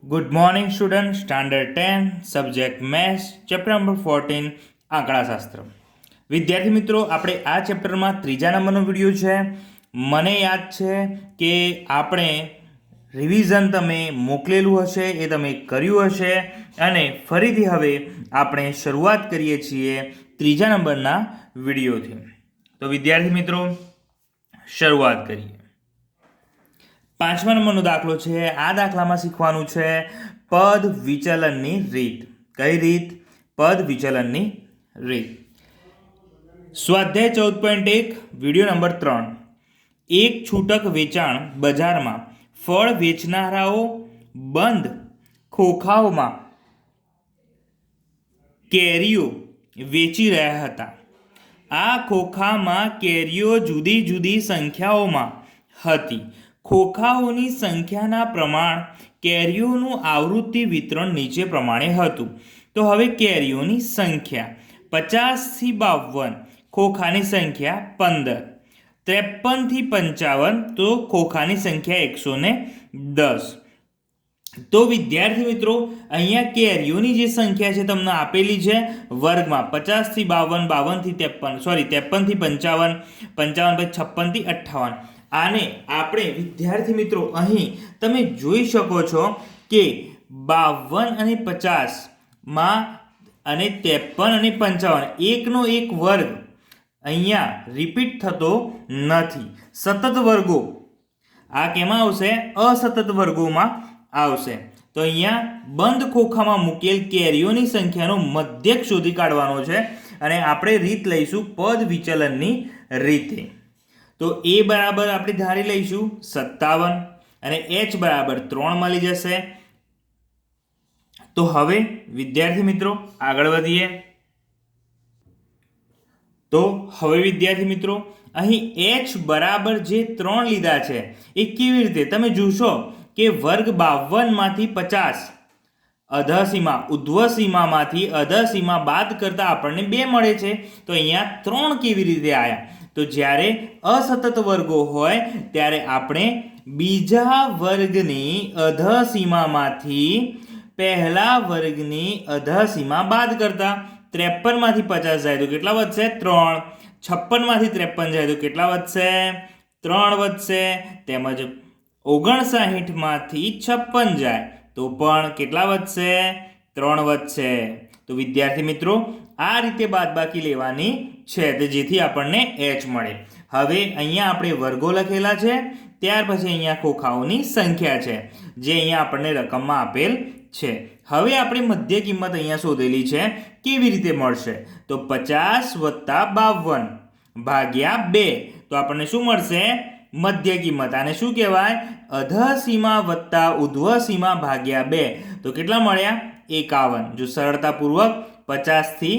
Good morning student, standard 10 subject maths chapter number 14 આંકડાશાસ્ત્ર. વિદ્યાર્થી મિત્રો, આપણે આ ચેપ્ટરમાં ત્રીજા નંબરનો વિડીયો છે. મને યાદ છે કે આપણે રિવિઝન તમે મોકલેલું હશે, એ તમે કર્યું હશે, અને ફરીથી હવે આપણે શરૂઆત કરીએ છીએ ત્રીજા નંબરના વિડીયોથી. તો વિદ્યાર્થી મિત્રો, શરૂઆત કરીએ. 5મા નંબરનો દાખલો છે. આ દાખલામાં શીખવાનું છે પદ વિચલનની રીત. કઈ રીત? પદ વિચલનની રીત. સ્વાધ્યાય 14.1 વિડીયો નંબર 3. એક છૂટક વેચાણ બજારમાં ફળ વેચનારાઓ બંધ ખોખાઓમાં કેરીઓ વેચી રહ્યા હતા. આ ખોખામાં કેરીઓ જુદી જુદી સંખ્યાઓમાં હતી. ખોખાઓની સંખ્યાના પ્રમાણ કેરીઓનું આવૃત્તિ વિતરણ નીચે પ્રમાણે હતું. તો હવે કેરીઓની સંખ્યા 50 થી 52, ખોખાની સંખ્યા 15. 53 થી 55, તો ખોખાની સંખ્યા 110. તો વિદ્યાર્થી મિત્રો, અહીંયા કેરીઓની જે સંખ્યા છે તમને આપેલી છે વર્ગમાં 50 થી 52, 52 થી 53, 53 થી 55, 55 પછી 56 થી 58. આને આપણે વિદ્યાર્થી મિત્રો અહીં તમે જોઈ શકો છો કે 52 અને 50 માં અને 53 અને 55 એકનો એક વર્ગ અહીંયા રિપીટ થતો નથી. સતત વર્ગો આ કેમાં આવશે? અસતત વર્ગોમાં આવશે. તો અહીંયા બંધ ખોખામાં મૂકેલ કેરીઓની સંખ્યાનો મધ્યક શોધી કાઢવાનો છે, અને આપણે રીત લઈશું પદ વિચલનની રીતે. તો એ બરાબર આપણે ધારી લઈશું 57 અને h બરાબર 3 મળી જશે. તો હવે વિદ્યાર્થી મિત્રો આગળ વધીએ. તો હવે વિદ્યાર્થી મિત્રો, અહીં h બરાબર જે 3 લીધા છે એ કેવી રીતે તમે જોશો કે વર્ગ 52 માંથી 50 અધસીમા ઉધ્વ સીમામાંથી અધસીમા બાદ કરતા આપણને 2 મળે છે. તો અહીંયા 3 કેવી રીતે આવ્યા? તો જ્યારે અસતત વર્ગો હોય ત્યારે આપણે બીજા વર્ગની અધસીમામાંથી પહેલા વર્ગની અધસીમા બાદ કરતા. 53 માંથી 50 જાય તો કેટલા વધશે? 3. 56 માંથી 53 જાય તો કેટલા વધશે? 3 વધશે. તેમજ 59 માંથી 56 જાય તો પણ કેટલા વધશે? 3 વધશે. તો વિદ્યાર્થી મિત્રો, આ રીતે બાદબાકી લેવાની છે, તો જેથી આપણને h મળે. હવે અહીંયા આપણે વર્ગો લખેલા છે, ત્યાર પછી અહીંયા ખોખાઓની સંખ્યા છે જે અહીંયા આપણને રકમમાં આપેલ છે. હવે આપણે મધ્ય કિંમત અહીંયા શોધેલી છે. કેવી રીતે મળશે? તો 50 વત્તા 52 ભાગ્યા 2, તો આપણને શું મળશે? મધ્ય કિંમત. આને શું કહેવાય? અધસીમા વત્તા ઉધ્વ સીમા ભાગ્યા 2, તો કેટલા મળ્યા? 51. જો સરળતાપૂર્વક 50 થી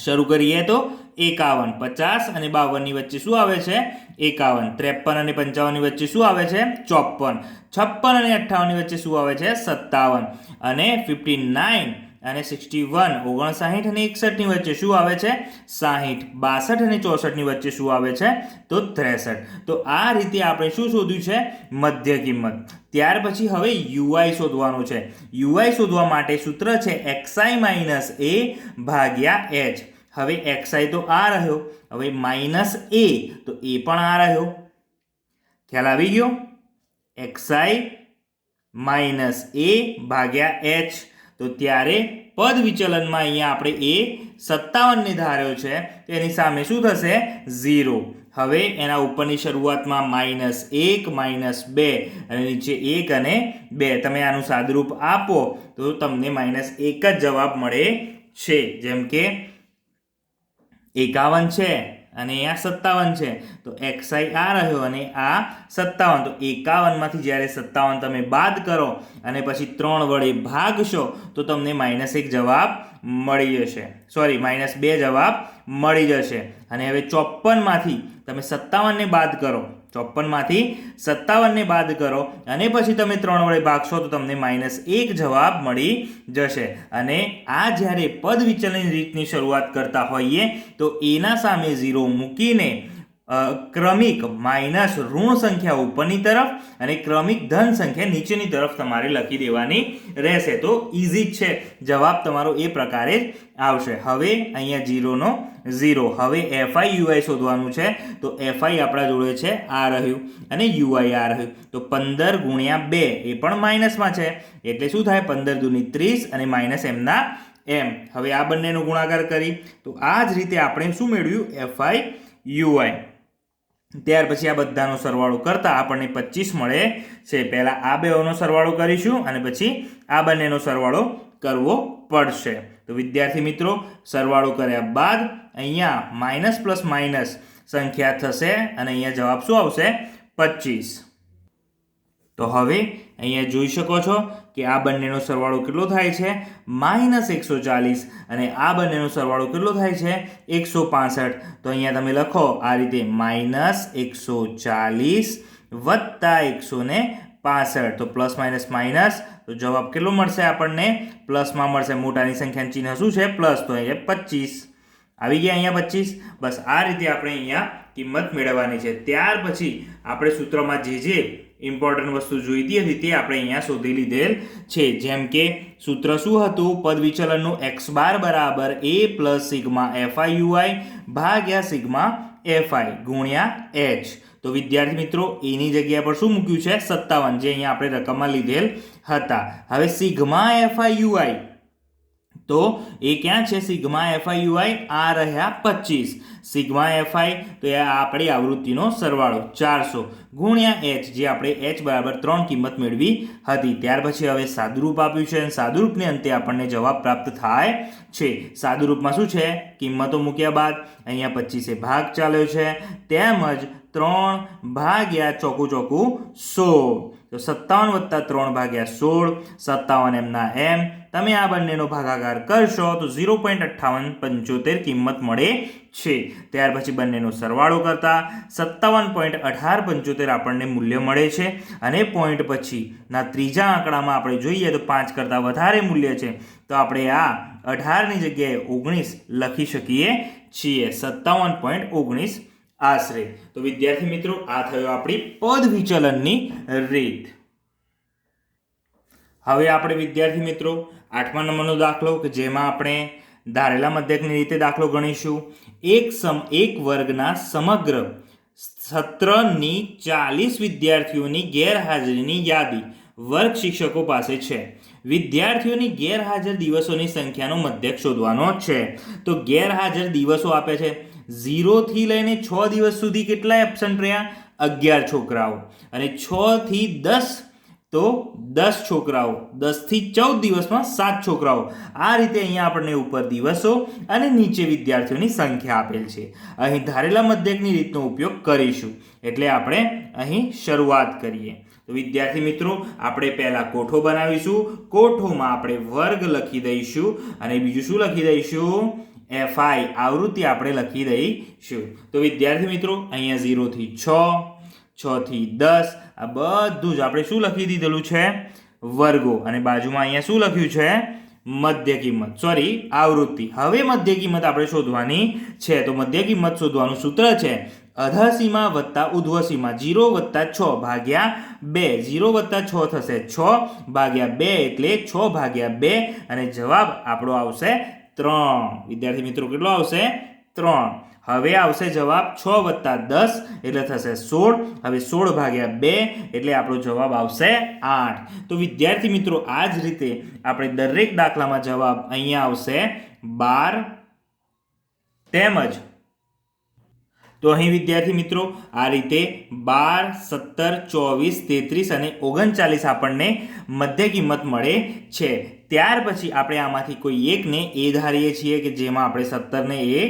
શરૂ કરીએ તો 51. 50 અને 52 ની વચ્ચે શું આવે છે? 51. 53 અને 55 ની વચ્ચે શું આવે છે? 54. 56 અને 58 ની વચ્ચે શું આવે છે? 57. અને 59 અને 61, 59 અને 61 ની વચ્ચે શું આવે છે? 60. 62 અને 64 ની વચ્ચે શું આવે છે? તો 63. તો આ રીતે આપણે શું શોધ્યું છે? મધ્ય કિંમત. ત્યાર પછી હવે યુઆઈ શોધવાનું છે. યુઆઈ શોધવા માટે સૂત્ર છે xi માઇનસ a ભાગ્યા h. હવે xi તો આ રહ્યો, હવે માઇનસ a તો એ પણ આ રહ્યો. ખ્યાલ આવી ગયો? xi માઇનસ a ભાગ્યા h. તો ત્યારે પદ વિચલનમાં અહીંયા આપણે a 57 ને ધાર્યો છે, તેની સામે શું થશે? 0. હવે એના ઉપરની શરૂઆતમાં -1, -2 અને નીચે 1 અને 2. તમે આનું સાદુરૂપ આપો તો તમને -1 જ જવાબ મળે છે. જેમ કે 51 છે અને અહીંયા 57 છે, તો xi આ રહ્યો અને આ 57. તો 51 માંથી જ્યારે 57 તમે બાદ કરો અને પછી 3 વડે ભાગશો તો તમને -1 જવાબ મળી જશે. -2 જવાબ મળી જશે. અને હવે 54 માંથી તમે 57 ને બાદ કરો, 54 માંથી 57 ને બાદ કરો અને પછી તમે 3 વડે ભાગશો તો તમને -1 જવાબ મળી જશે. અને આ જ્યારે પદ વિચલનની રીતની શરૂઆત કરતા હોઈએ તો એના સામે 0 મૂકીને ક્રમિક માઇનસ ઋણ સંખ્યા ઉપરની તરફ અને ક્રમિક ધન સંખ્યા નીચેની તરફ તમારે લખી દેવાની રહેશે. તો ઇઝી જ છે, જવાબ તમારો એ પ્રકારે જ આવશે. હવે અહીંયા 0 નો 0. હવે એફઆઈ યુઆઈ શોધવાનું છે. તો એફઆઈ આપણા જોડે છે આ રહ્યું અને યુઆઈ આ રહ્યું. તો 15 ગુણ્યા 2 એ પણ માઇનસમાં છે, એટલે શું થાય 15 દૂની 30 અને માઇનસ એમના એમ. હવે આ બંનેનો ગુણાકાર કરી તો આ જ રીતે આપણે શું મેળવ્યું એફઆઈ યુઆઈ. ત્યાર પછી આ બધાનો સરવાળો કરતા આપણને 25 મળે છે. પહેલા આ બેઓનો સરવાળો કરીશું અને પછી આ બંનેનો સરવાળો કરવો પડશે. તો વિદ્યાર્થી મિત્રો, સરવાળો કર્યા બાદ અહીંયા માઇનસ પ્લસ માઇનસ સંખ્યા થશે અને અહીંયા જવાબ શું આવશે 25. તો હવે અહીંયા જોઈ શકો છો કે આ બંનેનો સરવાળો કેટલો થાય છે -140 અને આ બંનેનો સરવાળો કેટલો થાય છે 165. તો અહીંયા તમે લખો આ રીતે -140 વત્તા 165. તો પ્લસ માઇનસ માઇનસ, તો જવાબ કેટલો મળશે આપણને પ્લસમાં મળશે. મોટાની સંખ્યાનું ચિહ્ન શું છે પ્લસ, તો અહીંયા 25 આવી ગયા. અહીંયા 25. બસ આ રીતે આપણે અહીંયા કિંમત મેળવવાની છે. ત્યાર પછી આપણે સૂત્રમાં જે ઇમ્પોર્ટન્ટ વસ્તુ જોઈતી હતી તે આપણે અહીંયા શોધી લીધેલ છે. જેમ કે સૂત્ર શું હતું, પદ વિચલનનું x બાર બરાબર a plus sigma FI UI ભાગ્યા સિગ્મા એફઆઈ ગુણ્યા h. તો વિદ્યાર્થી મિત્રો, એની જગ્યા પર શું મૂક્યું છે 57, જે અહીંયા આપણે રકમમાં લીધેલ હતા. હવે સિગ્મા એફઆઈ યુઆઈ, તો એ ક્યાં છે સિગ્મા એફઆઈ યુઆઈ, આ રહ્યા 25. સિગ્મા એફઆઈ તો એ આપણી આવૃત્તિનો સરવાળો 400 ગુણ્યા h, જે આપણે h બરાબર 3 કિંમત મેળવી હતી. ત્યાર પછી હવે સાદુરૂપ આપ્યું છે અને સાદુરૂપને અંતે આપણને જવાબ પ્રાપ્ત થાય છે. સાદુરૂપમાં શું છે, કિંમતો મૂક્યા બાદ અહીંયા 25 ભાગ ચાલ્યો છે, તેમજ 3 ભાગ્યા ચોકું 16. તો 57 વત્તા 3 ભાગ્યા 16, 57 એમના એમ. તમે આ બંનેનો ભાગાકાર કરશો તો 0.5875 કિંમત મળે છે. ત્યાર પછી બંનેનો સરવાળો કરતા 57.1875 આપણને મૂલ્ય મળે છે. અને પોઈન્ટ પછીના ત્રીજા આંકડામાં આપણે જોઈએ તો 5 કરતાં વધારે મૂલ્ય છે, તો આપણે આ 18ની જગ્યાએ 19 લખી શકીએ છીએ. 57.19 આશરે. તો વિદ્યાર્થી મિત્રો, આ થયો આપણી પદ વિચલનની રીત. હવે આપણે વિદ્યાર્થી મિત્રો 8મા નંબરનો દાખલો કે જેમાં આપણે ધારેલા મધ્યકની રીતે દાખલો ગણીશું. એક વર્ગના સમગ્ર સત્રની 40 વિદ્યાર્થીઓની ગેરહાજરીની યાદી વર્ગ શિક્ષકો પાસે છે. વિદ્યાર્થીઓની ગેરહાજર દિવસોની સંખ્યાનો મધ્યક શોધવાનો છે. તો ગેરહાજર દિવસો આપે છે 0 થી લઈને 6 દિવસ સુધી કેટલા એબ્સન્ટ રહ્યા 11 છોકરાઓ, અને 6 થી 10 તો 10 છોકરાઓ, 10 થી 14 દિવસમાં 7 છોકરાઓ. આ રીતે અહીંયા આપણને ઉપર દિવસો અને નીચે વિદ્યાર્થીઓની સંખ્યા આપેલ છે. અહીં ધારેલા મધ્યકની રીતનો ઉપયોગ કરીશું. એટલે આપણે અહીં શરૂઆત કરીએ. તો વિદ્યાર્થી મિત્રો, આપણે પહેલા કોઠો બનાવીશું. કોઠોમાં આપણે વર્ગ લખી દઈશું અને બીજું શું લખી દઈશું એફઆઈ આવૃત્તિ આપણે લખી દઈશું. તો વિદ્યાર્થી મિત્રો, અહીંયા 0 થી 6, 6 થી 10 આ બધું જ આપણે શું લખી દીધેલું છે વર્ગો, અને બાજુમાં અહીંયા શું લખ્યું છે મધ્ય કિંમત, સોરી આવૃત્તિ. હવે મધ્ય કિંમત આપણે શોધવાની છે. તો મધ્ય કિંમત શોધવાનું સૂત્ર છે અધઃસીમા વત્તા ઉધ્વસીમા 0 વત્તા 6 ભાગ્યા 2. 0 વત્તા 6 થશે 6 ભાગ્યા 2 એટલે 6 ભાગ્યા 2 અને જવાબ આપણો આવશે 3. વિદ્યાર્થી મિત્રો, કેટલો આવશે 3. હવે આવશે જવાબ 6 વત્તા 10 એટલે થશે 16. હવે 16 ભાગ્યા 2 એટલે આપણો જવાબ આવશે 8. તો વિદ્યાર્થી મિત્રો, આ જ રીતે આપણે દરેક દાખલામાં જવાબ અહીંયા આવશે 12. તેમજ તો અહીં વિદ્યાર્થી મિત્રો આ રીતે 12, 17, 24, 33 અને 39 આપણને મધ્ય કિંમત મળે છે. ત્યાર પછી આપણે આમાંથી કોઈ એકને એ ધારીએ છીએ કે જેમાં આપણે 17ને એ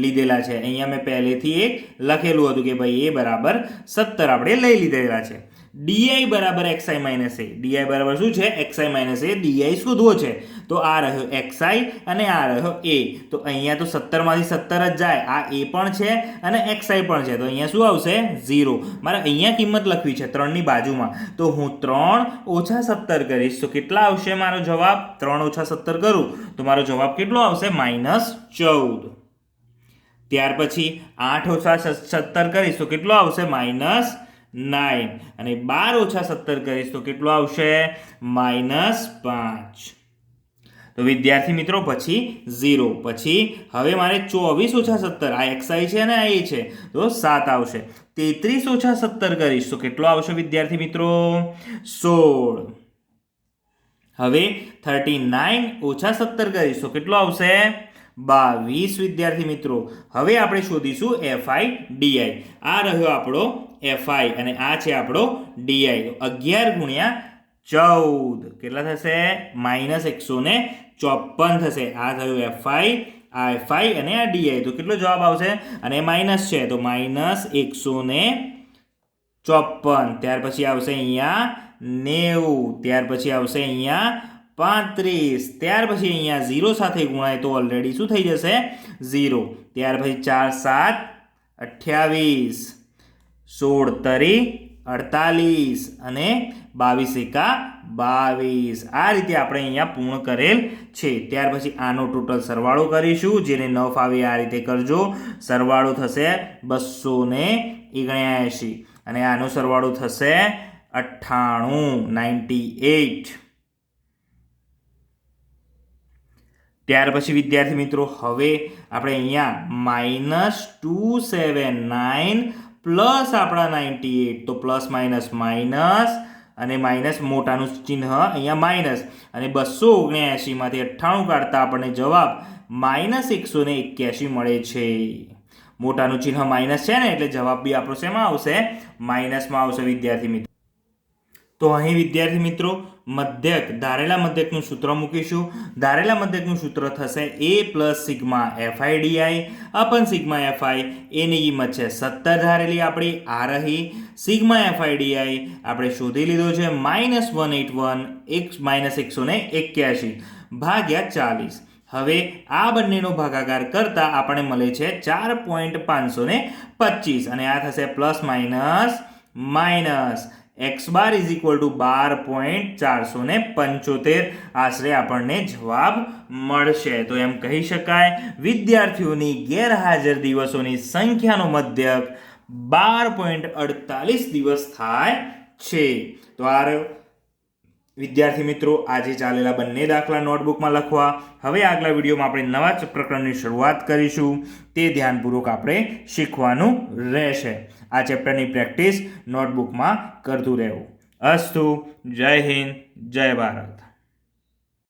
લીધેલા છે. અહીંયા મેં પહેલેથી એક લખેલું હતું કે ભાઈ એ બરાબર 17 આપણે લઈ લીધેલા છે. ડીઆઈ બરાબર એક્સઆઈ માઇનસ એ. ડીઆઈ બરાબર શું છે એક્સઆઈ માઇનસ એ. ડીઆઈ શોધવો છે. તો આ રહ્યો એક્સઆઈ અને આ રહ્યો એ. તો અહીંયા તો 17 માંથી 17 જ જાય. આ એ પણ છે અને એક્સઆઈ પણ છે. તો અહીંયા શું આવશે 0. મારે અહીંયા કિંમત લખવી છે 3ની બાજુમાં. તો હું 3 ઓછા 17 કરીશ તો કેટલા આવશે મારો જવાબ? 3 ઓછા 17 કરું તો મારો જવાબ કેટલો આવશે? -14. ત્યાર પછી 8 ઓછા 17 કરીશ તો કેટલો આવશે -9 અને 12 ઓછા 17 કરીશ તો કેટલો આવશે -5. તો વિદ્યાર્થી મિત્રો પછી 0 પછી હવે મારે 24 ઓછા 17 આ xi છે અને આ a છે તો 7 આવશે. 33 ઓછા 17 કરીશ તો કેટલો આવશે વિદ્યાર્થી મિત્રો 16. હવે 39 ઓછા 17 કરીશ તો કેટલો આવશે 22 વિદ્યાર્થી મિત્રો. હવે આપણે શોધીશું fi di. આ રહ્યો આપણો fi અને આ છે આપણો di. 11 ગુણ્યા 14 કેટલા થશે -154 થશે. આ થયું fi, આ fi અને આ di. તો કેટલો જવાબ આવશે અને માઇનસ છે તો -154. ત્યાર પછી આવશે અહીંયા 90. ત્યાર પછી આવશે અહીંયા 35. ત્યાર પછી અહીંયા 0 સાથે ગુણાય તો ઓલરેડી શું થઈ જશે 0. ત્યાર પછી 4 7 28, 16 તરી 48 અને 22 એકા 22. આ રીતે આપણે અહીંયા પૂર્ણ કરેલ છે. ત્યાર પછી આનો ટોટલ સરવાળો કરીશું. જેને ન ફાવે આ રીતે કરજો. સરવાળો થશે 279 અને આનો સરવાળો થશે 98. ત્યાર પછી વિદ્યાર્થી મિત્રો હવે આપણે અહીંયા -279 પ્લસ આપણા 98 તો પ્લસ માઇનસ માઇનસ અને માઇનસ મોટાનું ચિહ્ન અહીંયા માઇનસ અને 279 માંથી 98 કાઢતા આપણને જવાબ -181 મળે છે. મોટાનું ચિહ્ન માઇનસ છે ને એટલે જવાબ બી આપણો શેમાં આવશે માઇનસમાં આવશે વિદ્યાર્થી મિત્રો. તો અહીં વિદ્યાર્થી મિત્રો મધ્યક ધારેલા મધ્યકનું સૂત્ર મૂકીશું. ધારેલા મધ્યકનું સૂત્ર થશે a + સિગ્મા fi di અપન સિગ્મા fi. એની કિંમત છે 17 ધારેલી આપણી આ રહી. સિગ્મા fi di આપણે શોધી લીધો છે -181 ભાગ્યા 40. હવે આ બંનેનો ભાગાકાર કરતા આપણને મળે છે 4.525 અને આ થશે પ્લસ માઇનસ x બાર = 12.475 આશરે આપણને જવાબ મળશે. તો એમ કહી શકાય વિદ્યાર્થીઓની ગેરહાજર દિવસોની સંખ્યાનો મધ્યક 12.48 દિવસ થાય છે. તો આ વિદ્યાર્થી મિત્રો આજે ચાલેલા બંને દાખલા નોટબુકમાં લખવા. હવે આગલા વિડીયોમાં આપણે નવા પ્રકરણની શરૂઆત કરીશું. તે ધ્યાનપૂર્વક આપણે શીખવાનું રહેશે. આ ચેપ્ટરની પ્રેક્ટિસ નોટબુકમાં કરતું રહેવું. અસ્તુ. જય હિન્દ, જય ભારત.